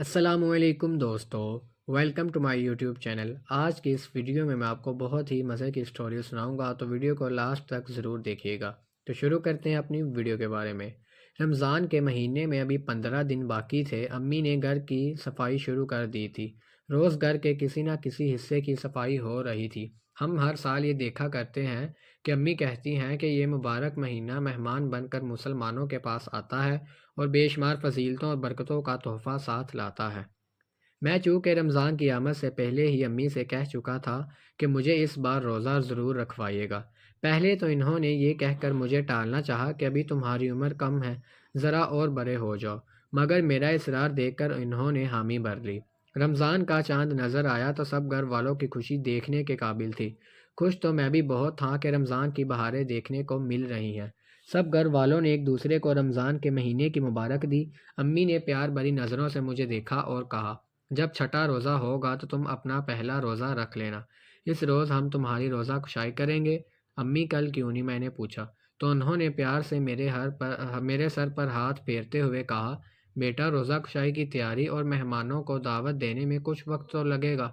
السلام علیکم دوستو، welcome to my YouTube channel. آج کی اس ویڈیو میں آپ کو بہت ہی مزے کی سٹوری سناؤں گا، تو ویڈیو کو لاسٹ تک ضرور دیکھیے گا۔ تو شروع کرتے ہیں اپنی ویڈیو کے بارے میں۔ رمضان کے مہینے میں ابھی 15 دن باقی تھے۔ امی نے گھر کی صفائی شروع کر دی تھی۔ روز گھر کے کسی نہ کسی حصے کی صفائی ہو رہی تھی۔ ہم ہر سال یہ دیکھا کرتے ہیں کہ امی کہتی ہیں کہ یہ مبارک مہینہ مہمان بن کر مسلمانوں کے پاس آتا ہے اور بے شمار فضیلتوں اور برکتوں کا تحفہ ساتھ لاتا ہے۔ میں چونکہ رمضان کی آمد سے پہلے ہی امی سے کہہ چکا تھا کہ مجھے اس بار روزہ ضرور رکھوائیے گا۔ پہلے تو انہوں نے یہ کہہ کر مجھے ٹالنا چاہا کہ ابھی تمہاری عمر کم ہے، ذرا اور بڑے ہو جاؤ، مگر میرا اصرار دیکھ کر انہوں نے حامی بھر لی۔ رمضان کا چاند نظر آیا تو سب گھر والوں کی خوشی دیکھنے کے قابل تھی۔ خوش تو میں بھی بہت تھا کہ رمضان کی بہاریں دیکھنے کو مل رہی ہیں۔ سب گھر والوں نے ایک دوسرے کو رمضان کے مہینے کی مبارک دی۔ امی نے پیار بھری نظروں سے مجھے دیکھا اور کہا، جب چھٹا روزہ ہوگا تو تم اپنا پہلا روزہ رکھ لینا، اس روز ہم تمہاری روزہ کشائی کریں گے۔ امی کل کیوں نہیں؟ میں نے پوچھا تو انہوں نے پیار سے میرے سر پر ہاتھ پھیرتے ہوئے کہا، بیٹا روزہ کشائی کی تیاری اور مہمانوں کو دعوت دینے میں کچھ وقت تو لگے گا۔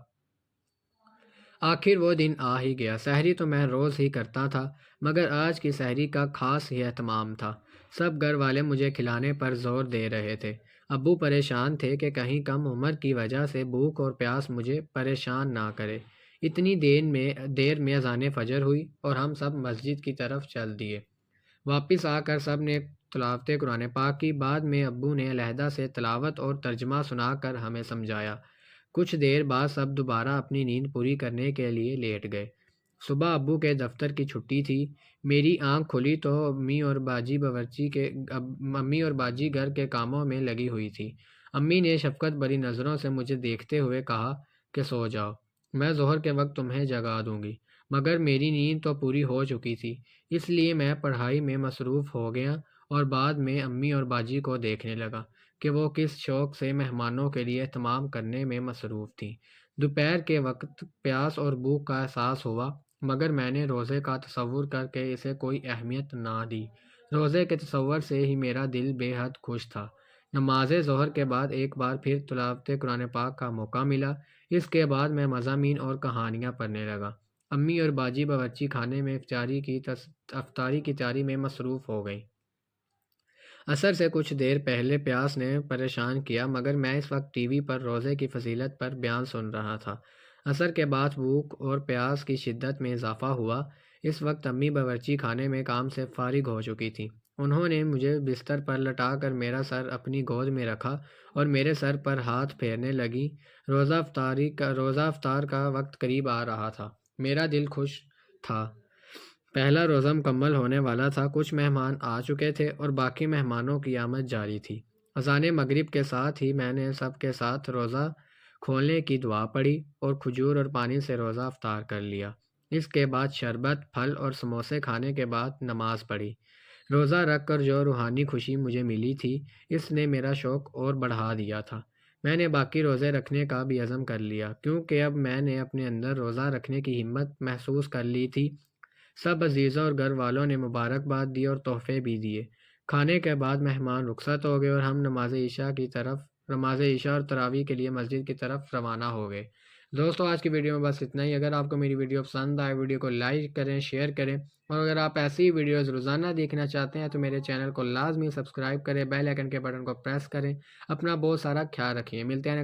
آخر وہ دن آ ہی گیا۔ سحری تو میں روز ہی کرتا تھا، مگر آج کی سحری کا خاص ہی اہتمام تھا۔ سب گھر والے مجھے کھلانے پر زور دے رہے تھے۔ ابو پریشان تھے کہ کہیں کم عمر کی وجہ سے بھوک اور پیاس مجھے پریشان نہ کرے۔ اتنی دیر میں اذان فجر ہوئی اور ہم سب مسجد کی طرف چل دیے۔ واپس آ کر سب نے تلاوت قرآن پاک کی۔ بعد میں ابو نے علیحدہ سے تلاوت اور ترجمہ سنا کر ہمیں سمجھایا۔ کچھ دیر بعد سب دوبارہ اپنی نیند پوری کرنے کے لیے لیٹ گئے۔ صبح ابو کے دفتر کی چھٹی تھی۔ میری آنکھ کھلی تو امی اور باجی گھر کے کاموں میں لگی ہوئی تھی۔ امی نے شفقت بھری نظروں سے مجھے دیکھتے ہوئے کہا کہ سو جاؤ، میں ظہر کے وقت تمہیں جگا دوں گی۔ مگر میری نیند تو پوری ہو چکی تھی، اس لیے میں پڑھائی میں مصروف ہو گیا اور بعد میں امی اور باجی کو دیکھنے لگا کہ وہ کس شوق سے مہمانوں کے لیے اہتمام کرنے میں مصروف تھیں۔ دوپہر کے وقت پیاس اور بھوک کا احساس ہوا، مگر میں نے روزے کا تصور کر کے اسے کوئی اہمیت نہ دی۔ روزے کے تصور سے ہی میرا دل بے حد خوش تھا۔ نماز ظہر کے بعد ایک بار پھر تلاوت قرآن پاک کا موقع ملا۔ اس کے بعد میں مضامین اور کہانیاں پڑھنے لگا۔ امی اور باجی باورچی خانے میں افطاری کی تیاری میں مصروف ہو گئیں۔ عصر سے کچھ دیر پہلے پیاس نے پریشان کیا، مگر میں اس وقت ٹی وی پر روزے کی فضیلت پر بیان سن رہا تھا۔ عصر کے بعد بھوک اور پیاس کی شدت میں اضافہ ہوا۔ اس وقت امی باورچی خانے میں کام سے فارغ ہو چکی تھیں۔ انہوں نے مجھے بستر پر لٹا کر میرا سر اپنی گود میں رکھا اور میرے سر پر ہاتھ پھیرنے لگی۔ روزہ افطار کا وقت قریب آ رہا تھا۔ میرا دل خوش تھا۔ پہلا روزہ مکمل ہونے والا تھا۔ کچھ مہمان آ چکے تھے اور باقی مہمانوں کی آمد جاری تھی۔ اذان مغرب کے ساتھ ہی میں نے سب کے ساتھ روزہ کھولنے کی دعا پڑھی اور کھجور اور پانی سے روزہ افطار کر لیا۔ اس کے بعد شربت، پھل اور سموسے کھانے کے بعد نماز پڑھی۔ روزہ رکھ کر جو روحانی خوشی مجھے ملی تھی، اس نے میرا شوق اور بڑھا دیا تھا۔ میں نے باقی روزے رکھنے کا بھی عزم کر لیا، کیونکہ اب میں نے اپنے اندر روزہ رکھنے کی ہمت محسوس کر لی تھی۔ سب عزیزوں اور گھر والوں نے مبارکباد دی اور تحفے بھی دیے۔ کھانے کے بعد مہمان رخصت ہو گئے اور ہم نماز عشاء اور تراویح کے لیے مسجد کی طرف روانہ ہو گئے۔ دوستو، آج کی ویڈیو میں بس اتنا ہی۔ اگر آپ کو میری ویڈیو پسند آئے، ویڈیو کو لائک کریں، شیئر کریں، اور اگر آپ ایسی ویڈیوز روزانہ دیکھنا چاہتے ہیں تو میرے چینل کو لازمی سبسکرائب کریں، بیل آئیکن کے بٹن کو پریس کریں۔ اپنا بہت سارا خیال رکھیں۔ ملتے ہیں